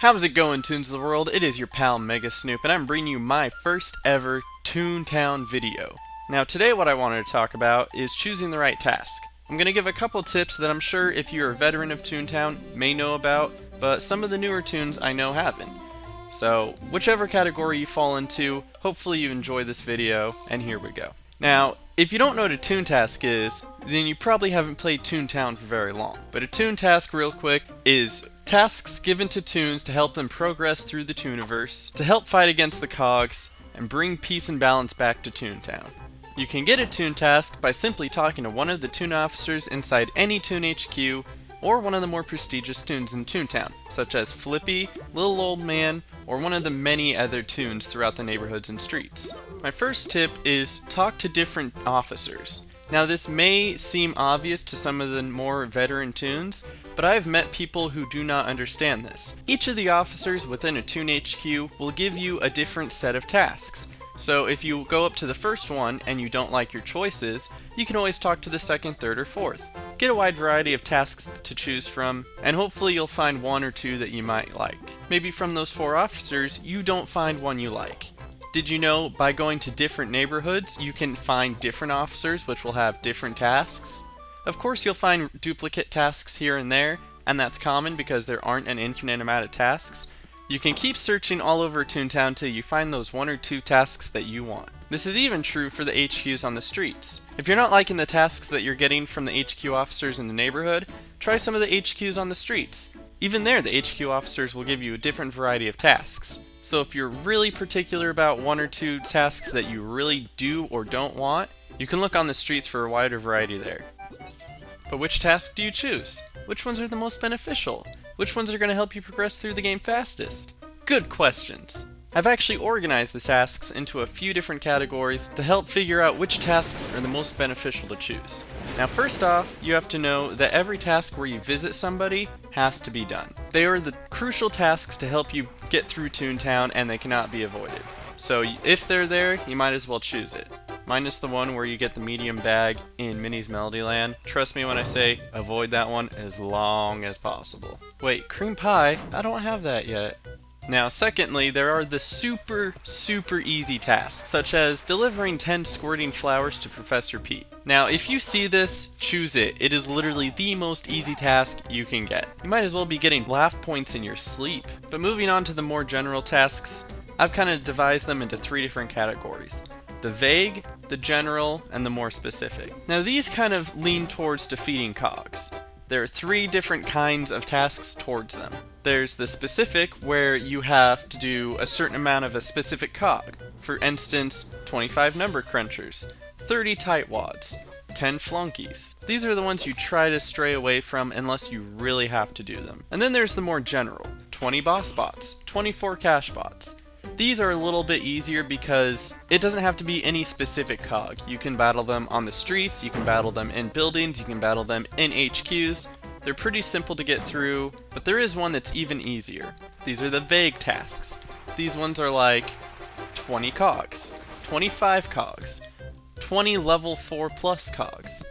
How's it going, Toons of the World? It is your pal Mega Snoop, and I'm bringing you my first ever ToonTown video. Now today what I wanted to talk about is choosing the right task. I'm going to give a couple tips that I'm sure if you're a veteran of ToonTown may know about, but some of the newer toons I know haven't. So whichever category you fall into, hopefully you enjoy this video, and here we go. Now, if you don't know what a toon task is, then you probably haven't played ToonTown for very long. But a toon task, real quick, is tasks given to toons to help them progress through the Tooniverse, to help fight against the cogs, and bring peace and balance back to Toontown. You can get a toon task by simply talking to one of the toon officers inside any Toon HQ, or one of the more prestigious toons in Toontown, such as Flippy, Little Old Man, or one of the many other toons throughout the neighborhoods and streets. My first tip is talk to different officers. Now this may seem obvious to some of the more veteran toons, but I've met people who do not understand this. Each of the officers within a Toon HQ will give you a different set of tasks. So if you go up to the first one and you don't like your choices, you can always talk to the second, third, or fourth. Get a wide variety of tasks to choose from, and hopefully you'll find one or two that you might like. Maybe from those 4 officers, you don't find one you like. Did you know by going to different neighborhoods, you can find different officers which will have different tasks? Of course you'll find duplicate tasks here and there, and that's common because there aren't an infinite amount of tasks. You can keep searching all over Toontown till you find those 1 or 2 tasks that you want. This is even true for the HQs on the streets. If you're not liking the tasks that you're getting from the HQ officers in the neighborhood, try some of the HQs on the streets. Even there, the HQ officers will give you a different variety of tasks. So if you're really particular about 1 or 2 tasks that you really do or don't want, you can look on the streets for a wider variety there. But which task do you choose? Which ones are the most beneficial? Which ones are going to help you progress through the game fastest? Good questions! I've actually organized the tasks into a few different categories to help figure out which tasks are the most beneficial to choose. Now first off, you have to know that every task where you visit somebody has to be done. They are the crucial tasks to help you get through Toontown, and they cannot be avoided. So if they're there, you might as well choose it. Minus the one where you get the medium bag in Minnie's Melody Land. Trust me when I say avoid that one as long as possible. Wait, cream pie? I don't have that yet. Now secondly, there are the super easy tasks, such as delivering 10 squirting flowers to Professor Pete. Now if you see this, choose it. It is literally the most easy task you can get. You might as well be getting laugh points in your sleep. But moving on to the more general tasks, I've kind of devised them into 3 different categories. The vague, the general, and the more specific. Now these kind of lean towards defeating cogs. There are 3 different kinds of tasks towards them. There's the specific, where you have to do a certain amount of a specific cog. For instance, 25 number crunchers, 30 tightwads, 10 flunkies. These are the ones you try to stray away from unless you really have to do them. And then there's the more general, 20 boss bots, 24 cash bots. These are a little bit easier because it doesn't have to be any specific cog. You can battle them on the streets, you can battle them in buildings, you can battle them in HQs. They're pretty simple to get through, but there is one that's even easier. These are the vague tasks. These ones are like 20 cogs, 25 cogs, 20 level 4 plus cogs.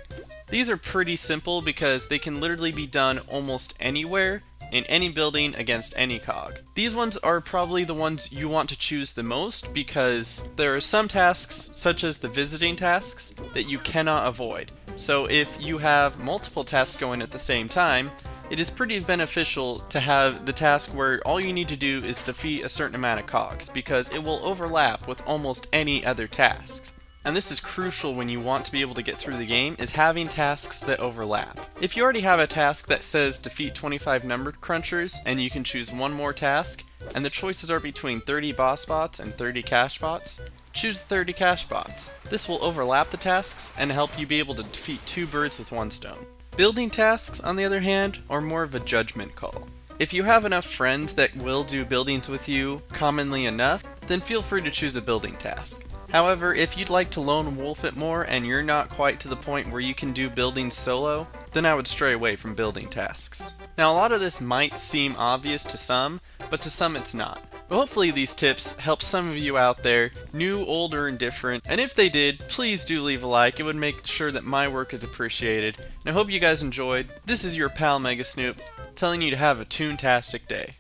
These are pretty simple because they can literally be done almost anywhere, in any building, against any cog. These ones are probably the ones you want to choose the most because there are some tasks, such as the visiting tasks, that you cannot avoid. So if you have multiple tasks going at the same time, it is pretty beneficial to have the task where all you need to do is defeat a certain amount of cogs, because it will overlap with almost any other task. And this is crucial when you want to be able to get through the game, is having tasks that overlap. If you already have a task that says defeat 25 number crunchers, and you can choose one more task, and the choices are between 30 boss bots and 30 cash bots, choose 30 cash bots. This will overlap the tasks and help you be able to defeat 2 birds with 1 stone. Building tasks, on the other hand, are more of a judgment call. If you have enough friends that will do buildings with you commonly enough, then feel free to choose a building task. However, if you'd like to lone wolf it more and you're not quite to the point where you can do buildings solo, then I would stray away from building tasks. Now a lot of this might seem obvious to some, but to some it's not. But hopefully these tips help some of you out there, new, old, or indifferent, and if they did, please do leave a like. It would make sure that my work is appreciated. And I hope you guys enjoyed. This is your pal Mega Snoop, telling you to have a toontastic day.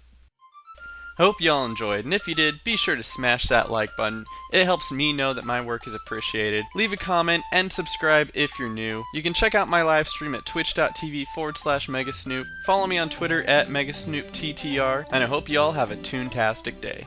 Hope y'all enjoyed, and if you did, be sure to smash that like button. It helps me know that my work is appreciated. Leave a comment and subscribe if you're new. You can check out my live stream at twitch.tv/Megasnoop. Follow me on Twitter at MegasnoopTTR, and I hope y'all have a toontastic day.